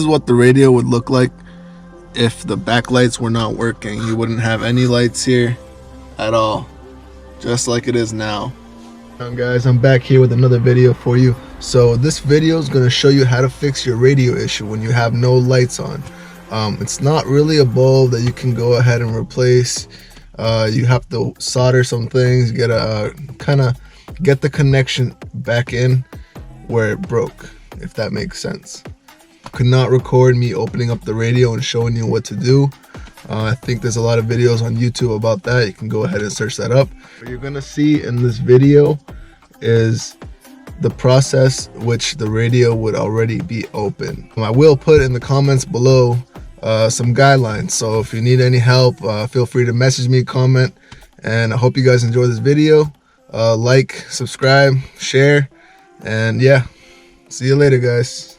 is what the radio would look like if the backlights were not working. You wouldn't have any lights here at all, just like it is now. Now guys, I'm back here with another video for you. So this video is going to show you how to fix your radio issue when you have no lights on. It's not really a bulb that you can go ahead and replace. You have to solder some things, get a kind of get the connection back in where it broke, if that makes sense. Could not record me opening up the radio and showing you what to do. I think there's a lot of videos on YouTube about that. You can go ahead and search that up. What you're gonna see in this video is the process which the radio would already be open. I will put in the comments below some guidelines, so if you need any help, feel free to message me, comment, and I hope you guys enjoy this video. Like, subscribe, share, and yeah, see you later guys.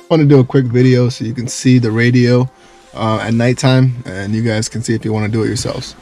I want to do a quick video so you can see the radio at nighttime, and you guys can see if you want to do it yourselves.